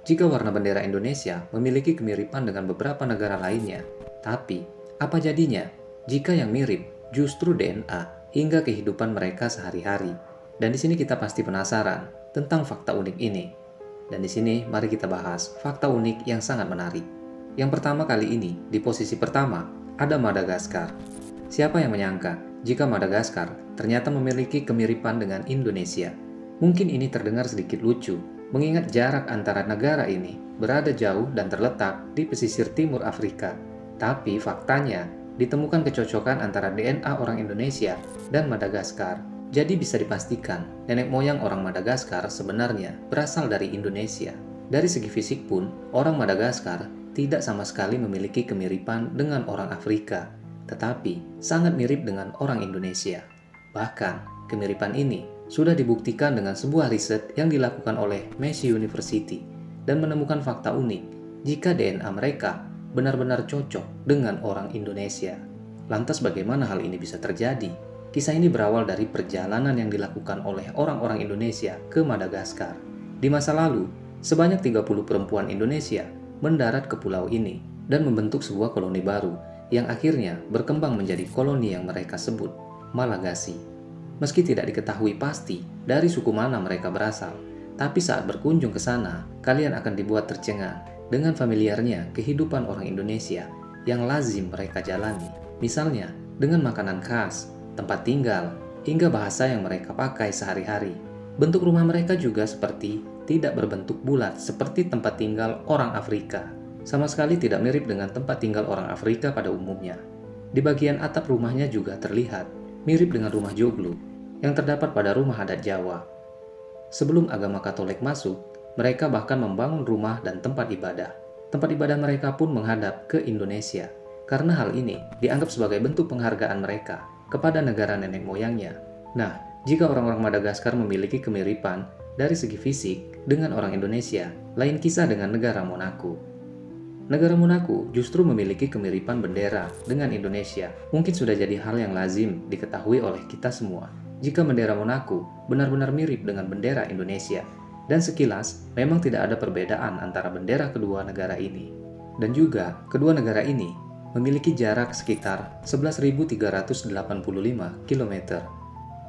jika warna bendera Indonesia memiliki kemiripan dengan beberapa negara lainnya. Tapi, apa jadinya jika yang mirip justru DNA hingga kehidupan mereka sehari-hari? Dan di sini kita pasti penasaran tentang fakta unik ini. Dan di sini mari kita bahas fakta unik yang sangat menarik. Yang pertama kali ini, di posisi pertama, ada Madagaskar. Siapa yang menyangka jika Madagaskar ternyata memiliki kemiripan dengan Indonesia? Mungkin ini terdengar sedikit lucu, mengingat jarak antara negara ini berada jauh dan terletak di pesisir timur Afrika. Tapi faktanya, ditemukan kecocokan antara DNA orang Indonesia dan Madagaskar. Jadi bisa dipastikan, nenek moyang orang Madagaskar sebenarnya berasal dari Indonesia. Dari segi fisik pun, orang Madagaskar tidak sama sekali memiliki kemiripan dengan orang Afrika, tetapi sangat mirip dengan orang Indonesia. Bahkan, kemiripan ini sudah dibuktikan dengan sebuah riset yang dilakukan oleh Massey University dan menemukan fakta unik jika DNA mereka benar-benar cocok dengan orang Indonesia. Lantas bagaimana hal ini bisa terjadi? Kisah ini berawal dari perjalanan yang dilakukan oleh orang-orang Indonesia ke Madagaskar. Di masa lalu, sebanyak 30 perempuan Indonesia mendarat ke pulau ini dan membentuk sebuah koloni baru yang akhirnya berkembang menjadi koloni yang mereka sebut Malagasy. Meski tidak diketahui pasti dari suku mana mereka berasal, tapi saat berkunjung ke sana, kalian akan dibuat tercengang dengan familiarnya kehidupan orang Indonesia yang lazim mereka jalani. Misalnya, dengan makanan khas, tempat tinggal, hingga bahasa yang mereka pakai sehari-hari. Bentuk rumah mereka juga seperti tidak berbentuk bulat seperti tempat tinggal orang Afrika. Sama sekali tidak mirip dengan tempat tinggal orang Afrika pada umumnya. Di bagian atap rumahnya juga terlihat mirip dengan rumah joglo yang terdapat pada rumah adat Jawa. Sebelum agama Katolik masuk, mereka bahkan membangun rumah dan tempat ibadah. Tempat ibadah mereka pun menghadap ke Indonesia, karena hal ini dianggap sebagai bentuk penghargaan mereka kepada negara nenek moyangnya. Nah, jika orang-orang Madagaskar memiliki kemiripan dari segi fisik dengan orang Indonesia, lain kisah dengan negara Monaco. Negara Monaco justru memiliki kemiripan bendera dengan Indonesia. Mungkin sudah jadi hal yang lazim diketahui oleh kita semua jika bendera Monaco benar-benar mirip dengan bendera Indonesia. Dan sekilas, memang tidak ada perbedaan antara bendera kedua negara ini. Dan juga, kedua negara ini memiliki jarak sekitar 11.385 km.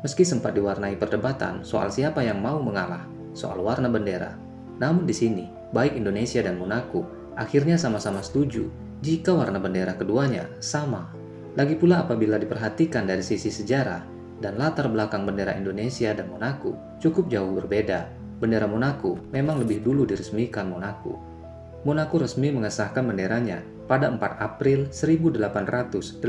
Meski sempat diwarnai perdebatan soal siapa yang mau mengalah soal warna bendera, namun di sini, baik Indonesia dan Monaco akhirnya sama-sama setuju jika warna bendera keduanya sama. Lagi pula apabila diperhatikan dari sisi sejarah dan latar belakang bendera Indonesia dan Monaco cukup jauh berbeda. Bendera Monaco memang lebih dulu diresmikan Monaco. Monaco resmi mengesahkan benderanya pada 4 April 1881.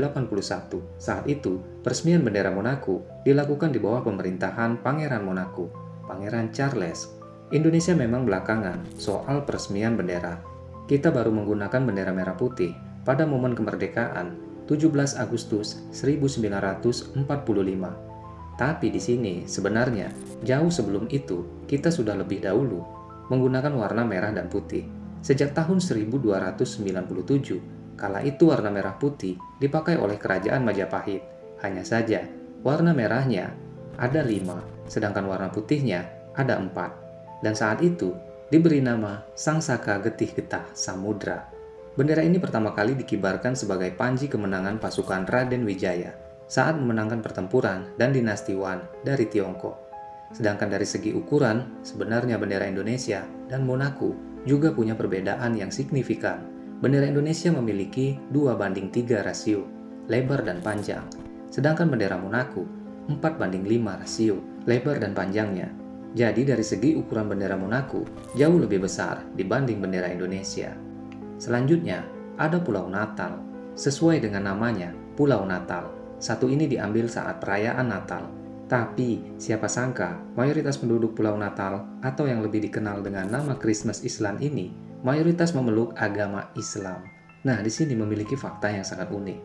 Saat itu, peresmian bendera Monaco dilakukan di bawah pemerintahan Pangeran Monaco, Pangeran Charles. Indonesia memang belakangan soal peresmian bendera. Kita baru menggunakan bendera merah putih pada momen kemerdekaan 17 Agustus 1945. Tapi di sini sebenarnya jauh sebelum itu kita sudah lebih dahulu menggunakan warna merah dan putih. Sejak tahun 1297, kala itu warna merah putih dipakai oleh Kerajaan Majapahit. Hanya saja warna merahnya ada 5, sedangkan warna putihnya ada 4. Dan saat itu diberi nama Sang Saka Getih Getah Samudra. Bendera ini pertama kali dikibarkan sebagai panji kemenangan pasukan Raden Wijaya saat memenangkan pertempuran dan dinasti Wan dari Tiongkok. Sedangkan dari segi ukuran, sebenarnya bendera Indonesia dan Monaco juga punya perbedaan yang signifikan. Bendera Indonesia memiliki 2:3 rasio, lebar dan panjang. Sedangkan bendera Monaco 4:5 rasio, lebar dan panjangnya. Jadi dari segi ukuran bendera Monaco jauh lebih besar dibanding bendera Indonesia. Selanjutnya ada Pulau Natal. Sesuai dengan namanya, Pulau Natal. Satu ini diambil saat perayaan Natal. Tapi siapa sangka mayoritas penduduk Pulau Natal atau yang lebih dikenal dengan nama Christmas Island ini mayoritas memeluk agama Islam. Nah, di sini memiliki fakta yang sangat unik.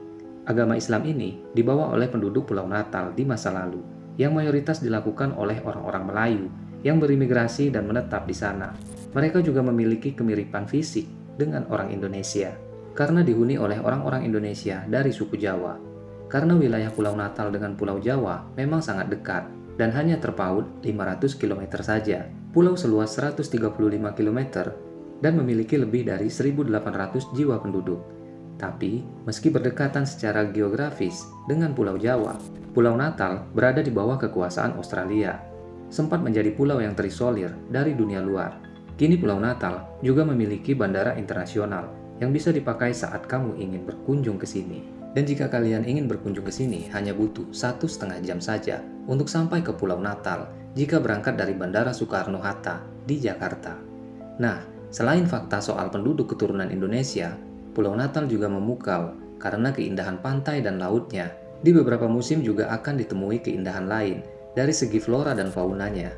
Agama Islam ini dibawa oleh penduduk Pulau Natal di masa lalu, yang mayoritas dilakukan oleh orang-orang Melayu yang berimigrasi dan menetap di sana. Mereka juga memiliki kemiripan fisik dengan orang Indonesia, karena dihuni oleh orang-orang Indonesia dari suku Jawa. Karena wilayah Pulau Natal dengan Pulau Jawa memang sangat dekat, dan hanya terpaut 500 km saja. Pulau seluas 135 km dan memiliki lebih dari 1.800 jiwa penduduk. Tapi, meski berdekatan secara geografis dengan Pulau Jawa, Pulau Natal berada di bawah kekuasaan Australia. Sempat menjadi pulau yang terisolir dari dunia luar. Kini Pulau Natal juga memiliki bandara internasional yang bisa dipakai saat kamu ingin berkunjung ke sini. Dan jika kalian ingin berkunjung ke sini, hanya butuh 1,5 jam saja untuk sampai ke Pulau Natal jika berangkat dari Bandara Soekarno-Hatta di Jakarta. Nah, selain fakta soal penduduk keturunan Indonesia, Pulau Natal juga memukau karena keindahan pantai dan lautnya. Di beberapa musim juga akan ditemui keindahan lain dari segi flora dan faunanya.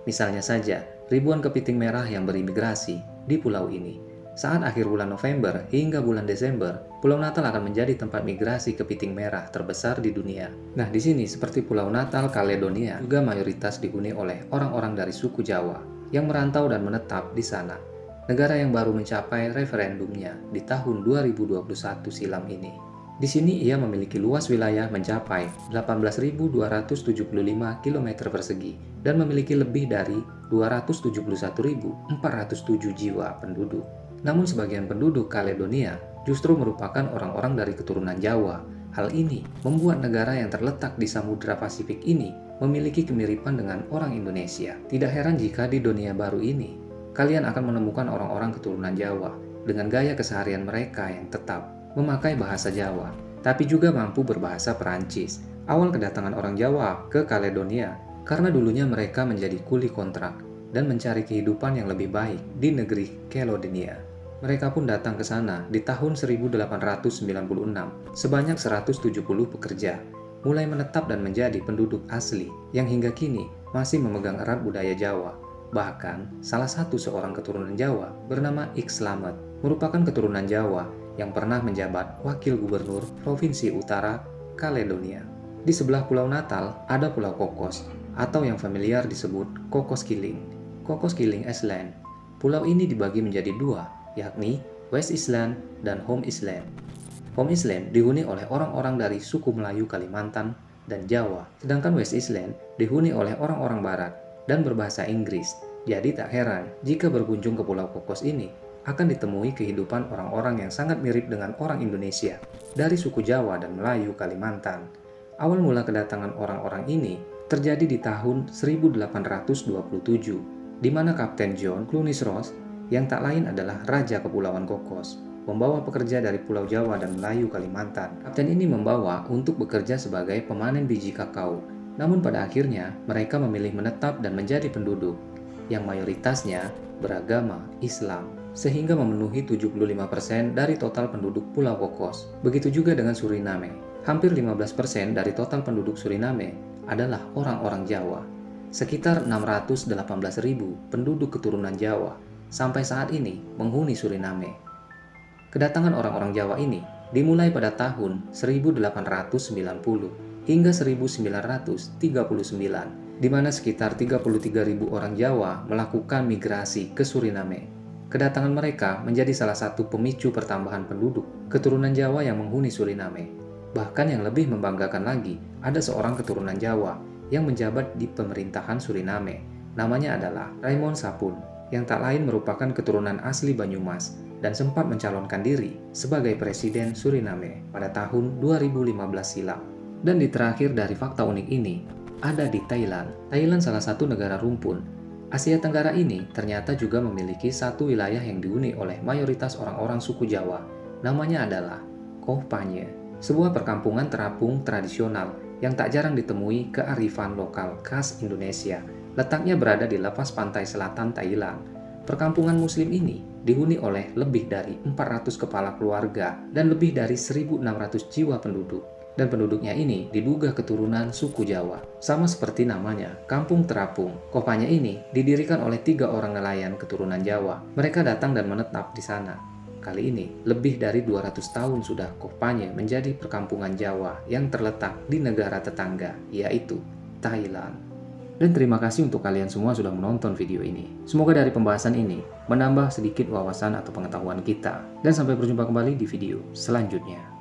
Misalnya saja, ribuan kepiting merah yang berimigrasi di pulau ini. Saat akhir bulan November hingga bulan Desember, Pulau Natal akan menjadi tempat migrasi kepiting merah terbesar di dunia. Nah, di sini seperti Pulau Natal, Kaledonia juga mayoritas dihuni oleh orang-orang dari suku Jawa yang merantau dan menetap di sana. Negara yang baru mencapai referendumnya di tahun 2021 silam ini. Di sini ia memiliki luas wilayah mencapai 18.275 km persegi dan memiliki lebih dari 271.407 jiwa penduduk. Namun sebagian penduduk Kaledonia justru merupakan orang-orang dari keturunan Jawa. Hal ini membuat negara yang terletak di Samudra Pasifik ini memiliki kemiripan dengan orang Indonesia. Tidak heran jika di dunia baru ini kalian akan menemukan orang-orang keturunan Jawa dengan gaya keseharian mereka yang tetap memakai bahasa Jawa, tapi juga mampu berbahasa Perancis. Awal kedatangan orang Jawa ke Kaledonia karena dulunya mereka menjadi kuli kontrak dan mencari kehidupan yang lebih baik di negeri Kaledonia. Mereka pun datang ke sana di tahun 1896, sebanyak 170 pekerja, mulai menetap dan menjadi penduduk asli yang hingga kini masih memegang erat budaya Jawa. Bahkan, salah satu seorang keturunan Jawa bernama Ik Slamet merupakan keturunan Jawa yang pernah menjabat wakil gubernur Provinsi Utara Kaledonia. Di sebelah Pulau Natal ada Pulau Cocos, atau yang familiar disebut Cocos Keeling, Cocos Keeling Island. Pulau ini dibagi menjadi dua, yakni West Island dan Home Island. Home Island dihuni oleh orang-orang dari suku Melayu Kalimantan dan Jawa, sedangkan West Island dihuni oleh orang-orang Barat dan berbahasa Inggris. Jadi tak heran jika berkunjung ke Pulau Cocos ini akan ditemui kehidupan orang-orang yang sangat mirip dengan orang Indonesia dari suku Jawa dan Melayu Kalimantan. Awal mula kedatangan orang-orang ini terjadi di tahun 1827, di mana Kapten John Clunies Ross, yang tak lain adalah Raja Kepulauan Cocos, membawa pekerja dari Pulau Jawa dan Melayu Kalimantan. Kapten ini membawa untuk bekerja sebagai pemanen biji kakao. Namun pada akhirnya mereka memilih menetap dan menjadi penduduk yang mayoritasnya beragama Islam, sehingga memenuhi 75% dari total penduduk Pulau Cocos. Begitu juga dengan Suriname. Hampir 15% dari total penduduk Suriname adalah orang-orang Jawa. Sekitar 618.000 penduduk keturunan Jawa sampai saat ini menghuni Suriname. Kedatangan orang-orang Jawa ini dimulai pada tahun 1890 hingga 1939, di mana sekitar 33.000 orang Jawa melakukan migrasi ke Suriname. Kedatangan mereka menjadi salah satu pemicu pertambahan penduduk keturunan Jawa yang menghuni Suriname. Bahkan yang lebih membanggakan lagi, ada seorang keturunan Jawa yang menjabat di pemerintahan Suriname. Namanya adalah Raymond Sapun, yang tak lain merupakan keturunan asli Banyumas dan sempat mencalonkan diri sebagai Presiden Suriname pada tahun 2015 silam. Dan di terakhir dari fakta unik ini, ada di Thailand. Thailand salah satu negara rumpun Asia Tenggara ini ternyata juga memiliki satu wilayah yang dihuni oleh mayoritas orang-orang suku Jawa. Namanya adalah Koh Panye, sebuah perkampungan terapung tradisional yang tak jarang ditemui kearifan lokal khas Indonesia. Letaknya berada di lepas pantai selatan Thailand. Perkampungan muslim ini dihuni oleh lebih dari 400 kepala keluarga dan lebih dari 1.600 jiwa penduduk. Dan penduduknya ini diduga keturunan suku Jawa. Sama seperti namanya, Kampung Terapung. Koh Panye ini didirikan oleh 3 orang nelayan keturunan Jawa. Mereka datang dan menetap di sana. Kali ini, lebih dari 200 tahun sudah Koh Panye menjadi perkampungan Jawa yang terletak di negara tetangga, yaitu Thailand. Dan terima kasih untuk kalian semua sudah menonton video ini. Semoga dari pembahasan ini menambah sedikit wawasan atau pengetahuan kita. Dan sampai berjumpa kembali di video selanjutnya.